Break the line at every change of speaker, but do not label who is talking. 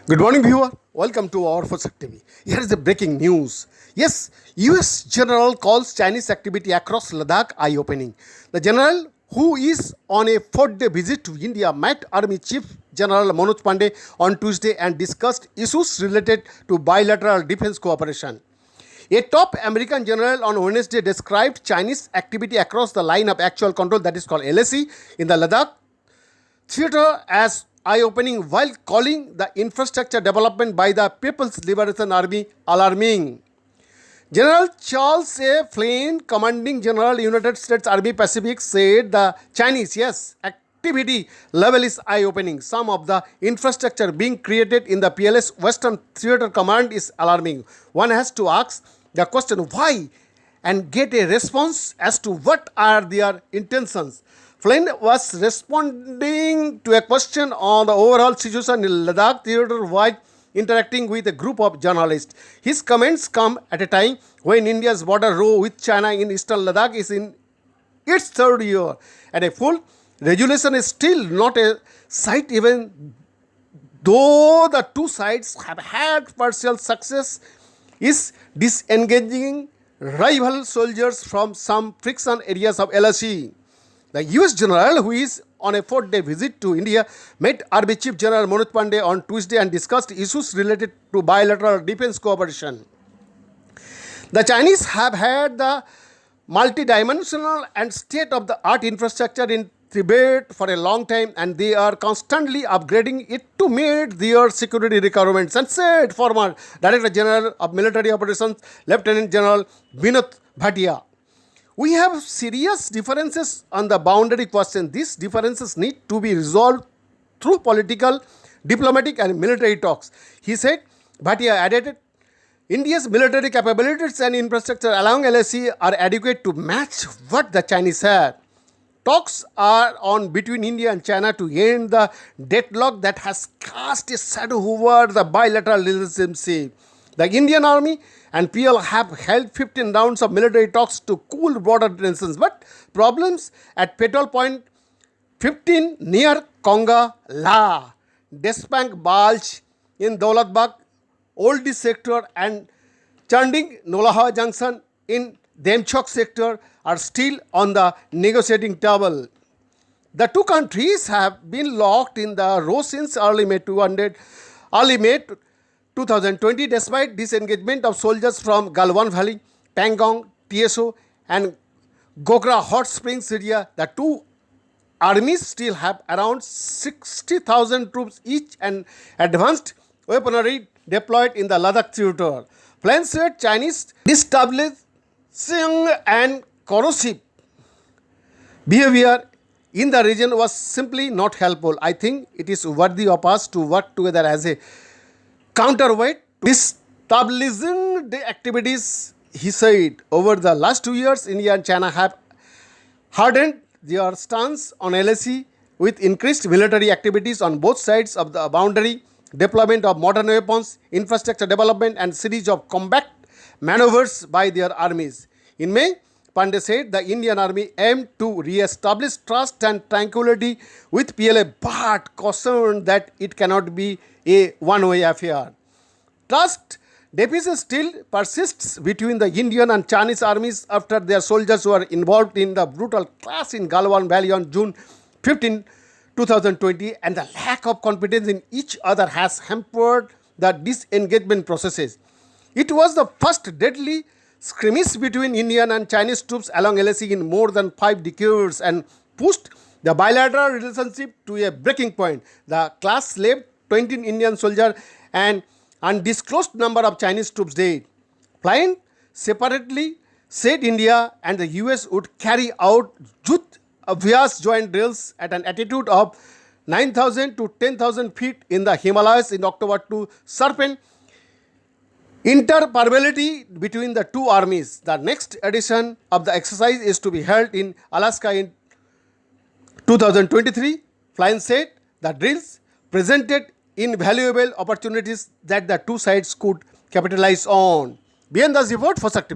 Good morning, viewer. Welcome to our Fossak TV. Here is the breaking news. Yes, US General calls Chinese activity across Ladakh eye-opening. The general, who is on a 4-day visit to India, met Army Chief General Manoj Pandey on Tuesday and discussed issues related to bilateral defense cooperation. A top American general on Wednesday described Chinese activity across the line of actual control, that is called LAC, in the Ladakh theater as eye-opening, while calling the infrastructure development by the People's Liberation Army alarming. General Charles A. Flynn, commanding General United States Army Pacific, said the Chinese, activity level is eye-opening. Some of the infrastructure being created in the PLS Western Theater Command is alarming. One has to ask the question why and get a response as to what are their intentions. Flynn was responding to a question on the overall situation in Ladakh theater while interacting with a group of journalists. His comments come at a time when India's border row with China in eastern Ladakh is in its third year, and a full resolution is still not a sight, even though the two sides have had partial success, is disengaging rival soldiers from some friction areas of LAC. The US General, who is on a 4-day visit to India, met Army Chief General Manoj Pandey on Tuesday and discussed issues related to bilateral defense cooperation. The Chinese have had the multidimensional and state-of-the-art infrastructure in Tibet for a long time, and they are constantly upgrading it to meet their security requirements, and said former Director General of Military Operations Lieutenant General Vinod Bhatia. We have serious differences on the boundary question. These differences need to be resolved through political, diplomatic and military talks, he said. Bhatia added, India's military capabilities and infrastructure along LAC are adequate to match what the Chinese have. Talks are on between India and China to end the deadlock that has cast a shadow over the bilateral relationship. The Indian Army and PL have held 15 rounds of military talks to cool border tensions, but problems at Petrol Point 15 near Konga La, Despang Balch in Daulatbagh, Oldie sector and Chanding Nolaha Junction in Demchok sector are still on the negotiating table. The two countries have been locked in the row since early May 2020, despite disengagement of soldiers from Galwan Valley, Pangong, TSO and Gogra Hot Springs area. The two armies still have around 60,000 troops each and advanced weaponry deployed in the Ladakh theater. Flynn said Chinese destabilizing and corrosive behavior in the region was simply not helpful. I think it is worthy of us to work together as a counterweight to destabilizing the activities, he said. Over the last 2 years, India and China have hardened their stance on LAC with increased military activities on both sides of the boundary, deployment of modern weapons, infrastructure development and series of combat maneuvers by their armies. In May, Pandey said the Indian Army aimed to re-establish trust and tranquility with PLA, but cautioned that it cannot be a one-way affair. Trust deficit still persists between the Indian and Chinese armies after their soldiers were involved in the brutal clash in Galwan Valley on June 15, 2020, and the lack of confidence in each other has hampered the disengagement processes. It was the first deadly skirmish between Indian and Chinese troops along LAC in more than 5 decades and pushed the bilateral relationship to a breaking point. The clash left 20 Indian soldiers and undisclosed number of Chinese troops dead. Flynn separately said India and the US would carry out youth abhyas joint drills at an altitude of 9,000 to 10,000 feet in the Himalayas in October to sharpen interoperability between the two armies. The next edition of the exercise is to be held in Alaska in 2023. Flynn said the drills presented invaluable opportunities that the two sides could capitalize on. Beyond the report for Fossak TV.